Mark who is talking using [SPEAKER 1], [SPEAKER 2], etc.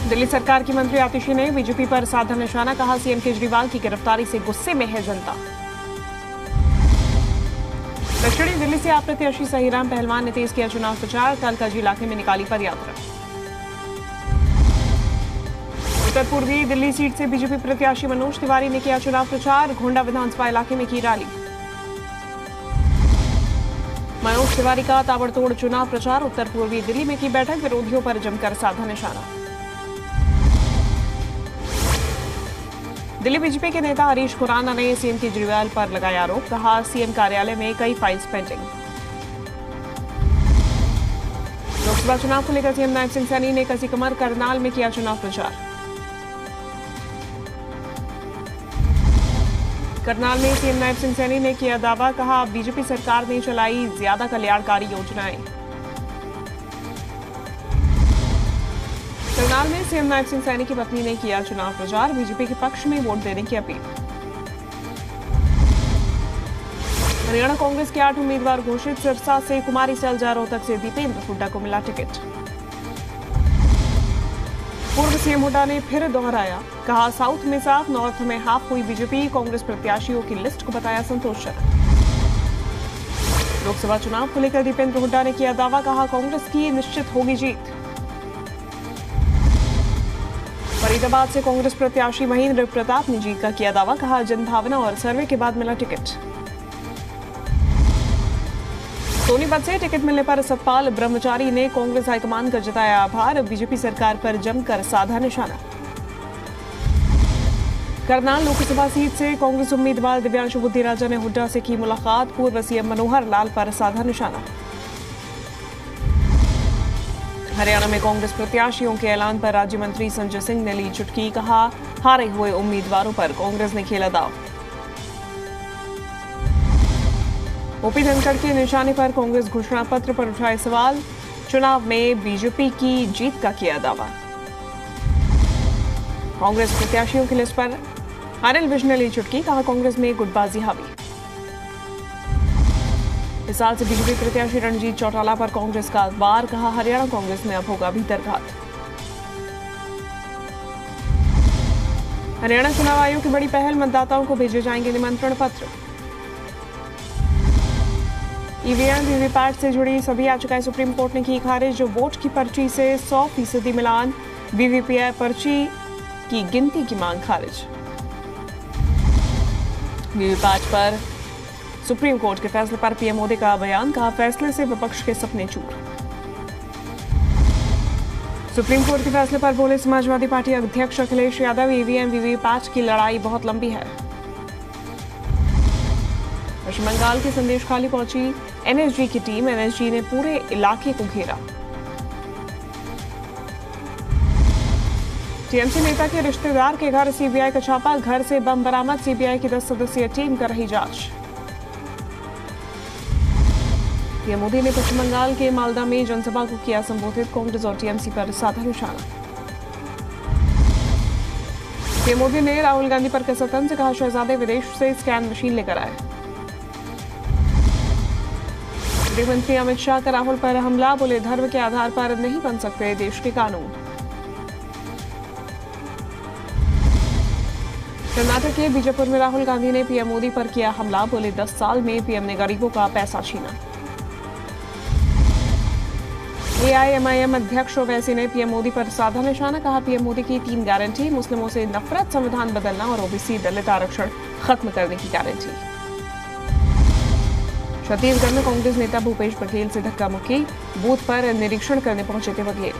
[SPEAKER 1] दिल्ली सरकार की मंत्री आतिशी ने बीजेपी पर साधा निशाना, कहा सीएम केजरीवाल की गिरफ्तारी से गुस्से में है जनता। दक्षिणी दिल्ली से अप्रत्याशी सहीराम पहलवान ने तेज किया चुनाव प्रचार, कलकाजी इलाके में निकाली पदयात्रा। उत्तर पूर्वी दिल्ली सीट से बीजेपी प्रत्याशी मनोज तिवारी ने किया चुनाव प्रचार, घोंडा विधानसभा इलाके में की रैली। मनोज तिवारी का ताबड़तोड़ चुनाव प्रचार, उत्तर पूर्वी दिल्ली में की बैठक, विरोधियों पर जमकर साधा निशाना। दिल्ली बीजेपी के नेता हरीश खुराना ने सीएम केजरीवाल पर लगाया आरोप, कहा सीएम कार्यालय में कई फाइल्स पेंडिंग। लोकसभा चुनाव को लेकर सीएम नायब सिंह सैनी ने कसी कमर, करनाल में किया चुनाव प्रचार। करनाल में सीएम नायब सिंह सैनी ने किया दावा, कहा बीजेपी सरकार ने चलाई ज्यादा कल्याणकारी योजनाएं। करनाल में सीएम नायब सिंह सैनी की पत्नी ने किया चुनाव प्रचार, बीजेपी के पक्ष में वोट देने की अपील। हरियाणा कांग्रेस के 8 उम्मीदवार घोषित, सिरसा से कुमारी सैलजा, रोहतक से दीपेंद्र हुड्डा को मिला टिकट। पूर्व सीएम हुड्डा ने फिर दोहराया, कहा साउथ में 7, नॉर्थ में हाफ हुई बीजेपी, कांग्रेस प्रत्याशियों की लिस्ट को बताया संतोषजनक। लोकसभा चुनाव को लेकर दीपेंद्र हुड्डा ने किया दावा, कहा कांग्रेस की निश्चित होगी जीत। फरीदाबाद से कांग्रेस प्रत्याशी महेंद्र प्रताप ने जीत का किया दावा, कहा जनभावना और सर्वे के बाद मिला टिकट। सोनीपत से टिकट मिलने पर सतपाल ब्रह्मचारी ने कांग्रेस हाईकमान का जताया आभार, बीजेपी सरकार पर जमकर साधा निशाना। करनाल लोकसभा सीट से कांग्रेस उम्मीदवार दिव्यांशु बुद्धिराजा ने हुड्डा से की मुलाकात, पूर्व सीएम मनोहर लाल पर साधा निशाना। हरियाणा में कांग्रेस प्रत्याशियों के ऐलान पर राज्य मंत्री संजय सिंह ने ली चुटकी, कहा हारे हुए उम्मीदवारों पर कांग्रेस ने खेला दांव। ओपी धनखड़ के निशाने पर कांग्रेस घोषणा पत्र पर उठाए सवाल, चुनाव में बीजेपी की जीत का किया दावा। कांग्रेस प्रत्याशियों की लिस्ट पर अनिल विज ने ली चुटकी, कहा कांग्रेस में गुटबाजी हावी। इस साल से बीजेपी प्रत्याशी रणजीत चौटाला पर कांग्रेस का वार, कहा हरियाणा कांग्रेस में अब होगा भीतरघात। हरियाणा चुनाव आयोग की बड़ी पहल, मतदाताओं को भेजे जाएंगे निमंत्रण पत्र। ईवीएम वीवीपैट से जुड़ी सभी याचिकाएं सुप्रीम कोर्ट ने की खारिज, जो वोट की पर्ची से 100% मिलान, वीवीपैट पर्ची की गिनती की मांग खारिज। वीवीपैट पर सुप्रीम कोर्ट के फैसले पर पीएम मोदी का बयान, कहा फैसले से विपक्ष के सपने चूर। सुप्रीम कोर्ट के फैसले पर बोले समाजवादी पार्टी अध्यक्ष अखिलेश यादव, ईवीएम वीवीपैट की लड़ाई बहुत लंबी है। पश्चिम बंगाल के संदेशखाली पहुंची एनएसजी की टीम, एनएसजी ने पूरे इलाके को घेरा। टीएमसी नेता के रिश्तेदार के घर सीबीआई का छापा, घर से बम बरामद, सीबीआई की 10 सदस्यीय टीम कर रही जांच। पीएम मोदी ने पश्चिम बंगाल के मालदा में जनसभा को किया संबोधित, कांग्रेस और टीएमसी पर साधा निशाना। पीएम मोदी ने राहुल गांधी पर कसा तंज, कहा शहजादे विदेश से स्कैन मशीन लेकर आए। गृह मंत्री अमित शाह का राहुल पर हमला, बोले धर्म के आधार पर नहीं बन सकते देश के कानून। कर्नाटक के बीजापुर में राहुल गांधी ने पीएम मोदी पर किया हमला, बोले 10 साल में पीएम ने गरीबों का पैसा छीना। एआईएमआईएम अध्यक्ष ओवैसी ने पीएम मोदी पर साधा निशाना, कहा पीएम मोदी की 3 गारंटी, मुस्लिमों से नफरत, संविधान बदलना और ओबीसी दलित आरक्षण खत्म करने की गारंटी। छत्तीसगढ़ में कांग्रेस नेता भूपेश बघेल से धक्का मुक्की, बूथ पर निरीक्षण करने पहुंचे थे बघेल।